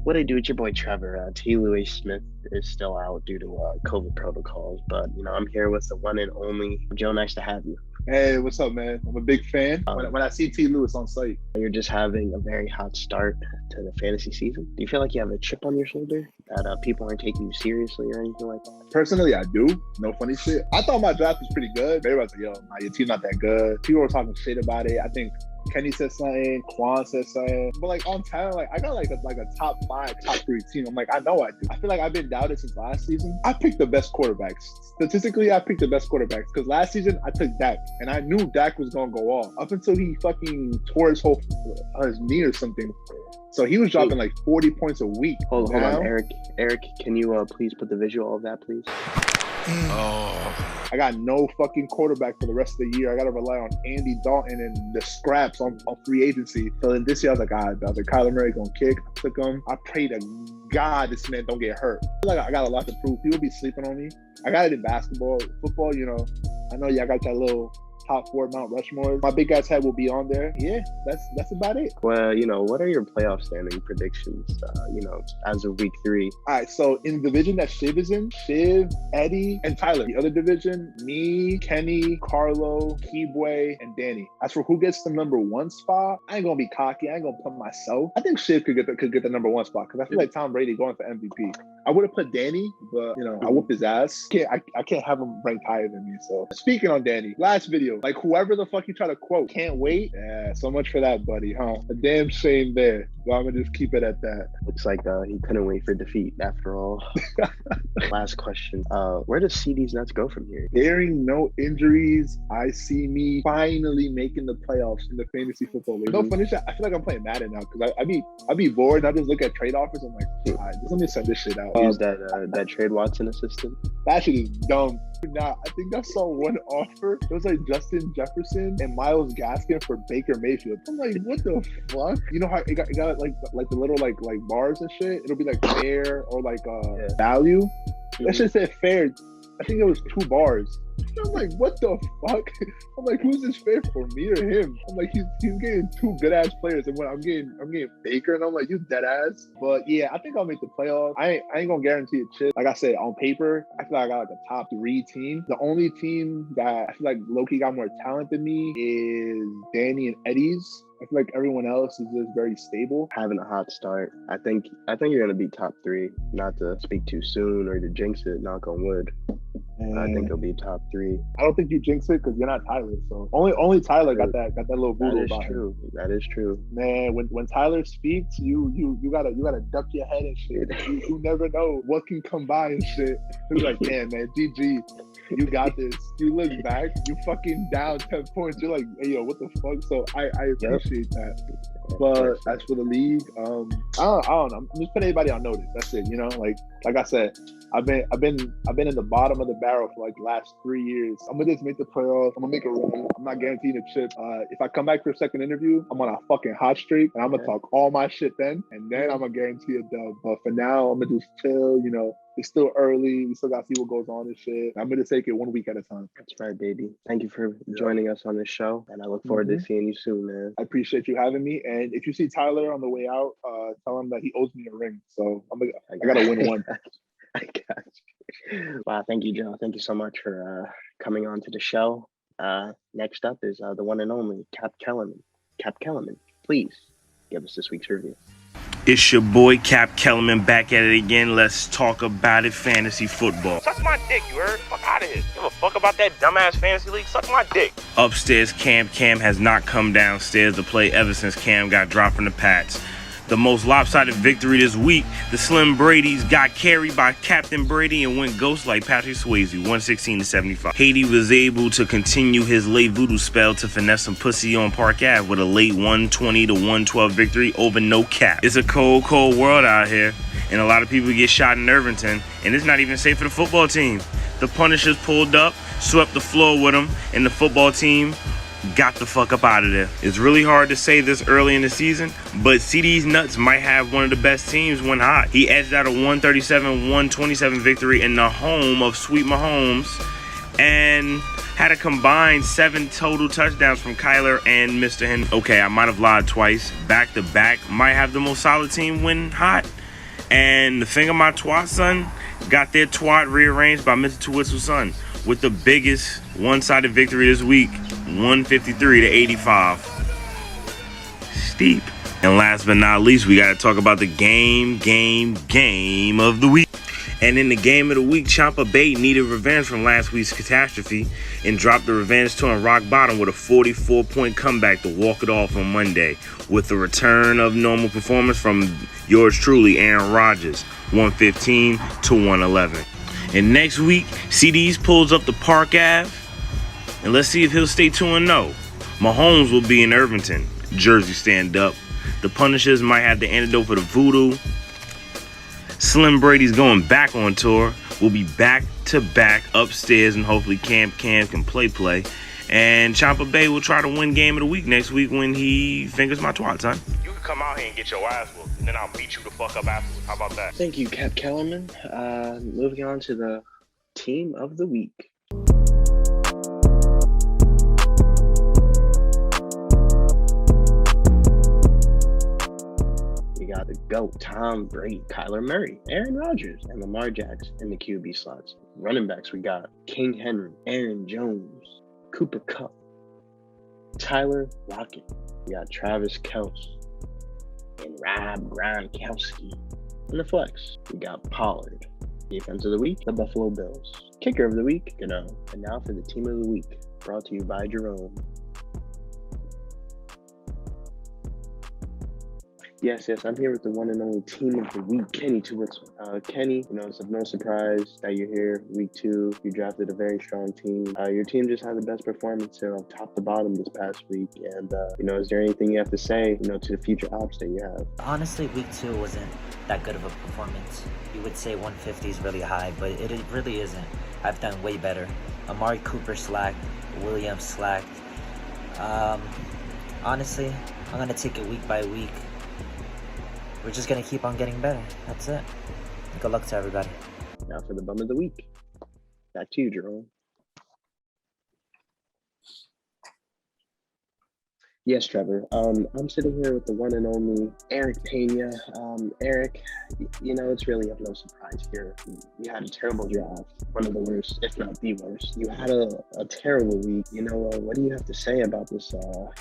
What I do, it's your boy Trevor. TLew Smith is still out due to COVID protocols, but I'm here with the one and only Joe. Nice to have you. Hey, what's up, man? I'm a big fan. When I see TLew, it's on site. You're just having a very hot start to the fantasy season. Do you feel like you have a chip on your shoulder that people aren't taking you seriously or anything like that? Personally, I do. No funny shit. I thought my draft was pretty good. Everybody was like, yo, nah, your team's not that good. People were talking shit about it. I think Kenny said something, Quan said something, but like on talent, I got like a top 5, top 3 team. I'm like, I know I do. I feel like I've been doubted since last season. I picked the best quarterbacks. Statistically, I picked the best quarterbacks because last season I took Dak and I knew Dak was gonna go off up until he fucking tore his knee or something. So he was dropping like 40 points a week. Hold on, Eric. Eric, can you please put the visual of that, please? I got no fucking quarterback for the rest of the year. I got to rely on Andy Dalton and the scraps on free agency. So then this year, I was like, Kyler Murray gonna kick. I took him. I pray to God this man don't get hurt. I feel like I got a lot to prove. People be sleeping on me. I got it in basketball. Football, I know y'all got that little top 4 Mount Rushmore. My big guy's head will be on there. Yeah, that's about it. Well, what are your playoff standing predictions, as of week 3? All right, so in the division that Shiv is in, Shiv, Eddie, and Tyler. The other division, me, Kenny, Carlo, Kibwe, and Danny. As for who gets the number 1 spot, I ain't gonna be cocky. I ain't gonna put myself. I think Shiv could get the number 1 spot because I feel like Tom Brady going for MVP. I would have put Danny, but I whoop his ass. I can't have him ranked higher than me. So speaking on Danny, last video, like whoever the fuck you try to quote, can't wait. Yeah, so much for that, buddy, huh? A damn shame there. Well, I'm gonna just keep it at that. Looks like he couldn't wait for defeat after all. Last question. Where does CD's nuts go from here? Bearing no injuries, I see me finally making the playoffs in the fantasy football league. No funny shit. I feel like I'm playing Madden now because I be bored and I just look at trade offers. I'm like, all right, just let me send this shit out. Use that Trade Watson assistant. That shit is dumb. Nah, I think I saw one offer. It was like Justin Jefferson and Myles Gaskin for Baker Mayfield. I'm like, what the fuck? You know how it got like the little like bars and shit? It'll be like fair or like value. That shit said fair. I think it was 2 bars. I'm like, what the fuck? I'm like, who's this fair for, me or him? I'm like, he's getting 2 good ass players, and when I'm getting Baker, and I'm like, you dead ass. But yeah, I think I'll make the playoffs. I ain't gonna guarantee a shit. Like I said, on paper, I feel like I got like a top 3 team. The only team that I feel like low-key got more talent than me is Danny and Eddie's. I feel like everyone else is just very stable. Having a hot start. I think you're gonna be top 3. Not to speak too soon or to jinx it, knock on wood. I think it'll be top 3. I don't think you jinx it because you're not Tyler. So only Tyler got that little voodoo about him. That is true. Man, when Tyler speaks, you gotta duck your head and shit. You never know what can come by and shit. He's like, damn man, GG, you got this. You look back, you fucking down 10 points. You're like, hey yo, what the fuck? So I appreciate that. But as for the league, I don't know. I'm just putting everybody on notice. That's it. Like I said, I've been in the bottom of the barrel for like the last 3 years. I'm gonna just make the playoffs. I'm gonna make a run. I'm not guaranteeing a chip. If I come back for a second interview, I'm on a fucking hot streak, and I'm gonna talk all my shit then, and then I'm gonna guarantee a dub. But for now, I'm gonna just chill. It's still early. We still gotta see what goes on and shit. I'm gonna take it 1 week at a time. That's right, baby. Thank you for joining us on this show, and I look forward to seeing you soon, man. I appreciate you having me. And if you see Tyler on the way out, tell him that he owes me a ring. So I gotta win one. I got you. Wow, thank you, Joe. Thank you so much for coming on to the show. Next up is the one and only Cap Kellerman. Cap Kellerman, please give us this week's review. It's your boy Cap Kellerman back at it again. Let's talk about it, fantasy football. Suck my dick, you heard? Fuck out of here. Give a fuck about that dumbass fantasy league? Suck my dick. Upstairs, Cam has not come downstairs to play ever since Cam got dropped from the Pats. The most lopsided victory this week, the Slim Brady's got carried by Captain Brady and went ghost like Patrick Swayze, 116-75. Haiti was able to continue his late voodoo spell to finesse some pussy on Park Ave with a late 120-112 victory over no cap. It's a cold, cold world out here, and a lot of people get shot in Irvington, and it's not even safe for the football team. The Punishers pulled up, swept the floor with them, and the football team got the fuck up out of there. It's really hard to say this early in the season, but CD's nuts might have one of the best teams when hot. He edged out a 137-127 victory in the home of Sweet Mahomes and had a combined 7 total touchdowns from Kyler and Mr. Henry. Okay, I might have lied twice. Back to back might have the most solid team when hot. And the Finger My Twat son got their twat rearranged by Mr. Twitzel's son with the biggest one-sided victory this week, 153 to 85. Steep. And last but not least, we got to talk about the game of the week. And in the game of the week, Champa Bay needed revenge from last week's catastrophe and dropped the revenge tour on rock bottom with a 44-point comeback to walk it off on Monday with the return of normal performance from yours truly, Aaron Rodgers, 115 to 111. And next week, CDs pulls up the Park Ave, and let's see if he'll stay 2-0. Mahomes will be in Irvington, Jersey stand up. The Punishers might have the antidote for the voodoo. Slim Brady's going back on tour. We'll be back to back upstairs, and hopefully Cam can play. And Champa Bay will try to win game of the week next week when he fingers my twat, son. You can come out here and get your ass whooped, and then I'll beat you the fuck up afterwards. How about that? Thank you, Cap Kellerman. Moving on to the team of the week. We got the GOAT, Tom Brady, Kyler Murray, Aaron Rodgers, and Lamar Jackson in the QB slots. Running backs, we got King Henry, Aaron Jones, Cooper Kupp, Tyler Lockett. We got Travis Kelce and Rob Gronkowski. In the flex, we got Pollard. Defense of the week, the Buffalo Bills. Kicker of the week, Gano. And now for the team of the week, brought to you by Jerome. Yes, I'm here with the one and only team of the week, Kenny Twitzel. Kenny, it's of no surprise that you're here. Week 2, you drafted a very strong team. Your team just had the best performance top to bottom this past week. And, is there anything you have to say, to the future ops that you have? Honestly, week 2 wasn't that good of a performance. You would say 150 is really high, but it really isn't. I've done way better. Amari Cooper slacked. Williams slacked. Honestly, I'm going to take it week by week. We're just going to keep on getting better. That's it. Good luck to everybody. Now for the bum of the week. Back to you, Jerome. Yes, Trevor. I'm sitting here with the one and only Eric Pena. Eric, it's really of no surprise here. You had a terrible draft, one of the worst, if not the worst. You had a terrible week. What do you have to say about this,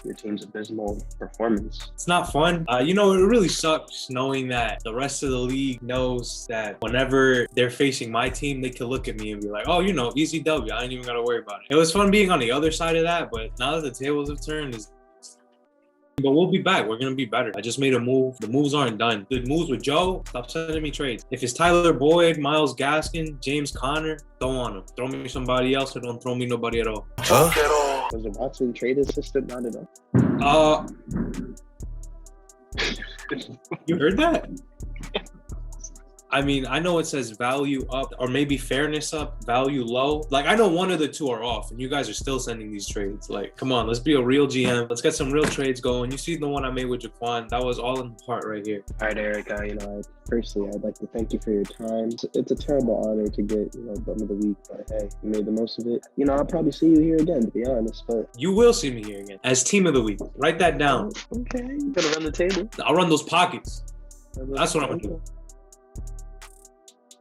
your team's abysmal performance? It's not fun. It really sucks knowing that the rest of the league knows that whenever they're facing my team, they can look at me and be like, oh, easy W. I ain't even got to worry about it. It was fun being on the other side of that, but now that the tables have turned, but we'll be back. We're going to be better. I just made a move. The moves aren't done. The moves with Joe, stop sending me trades. If it's Tyler Boyd, Myles Gaskin, James Conner, don't want them. Throw me somebody else or don't throw me nobody at all. Huh? Was the Watson trade assistant not enough? You heard that? I mean, I know it says value up or maybe fairness up, value low. Like, I know one of the two are off and you guys are still sending these trades. Like, come on, let's be a real GM. Let's get some real trades going. You see the one I made with Jaquan? That was all in the heart right here. All right, Eric, firstly, I'd like to thank you for your time. It's a terrible honor to get, bum of the week, but hey, you made the most of it. I'll probably see you here again, to be honest, but... You will see me here again as team of the week. Write that down. Okay, you gonna run the table? I'll run those pockets. That's what I'm gonna do.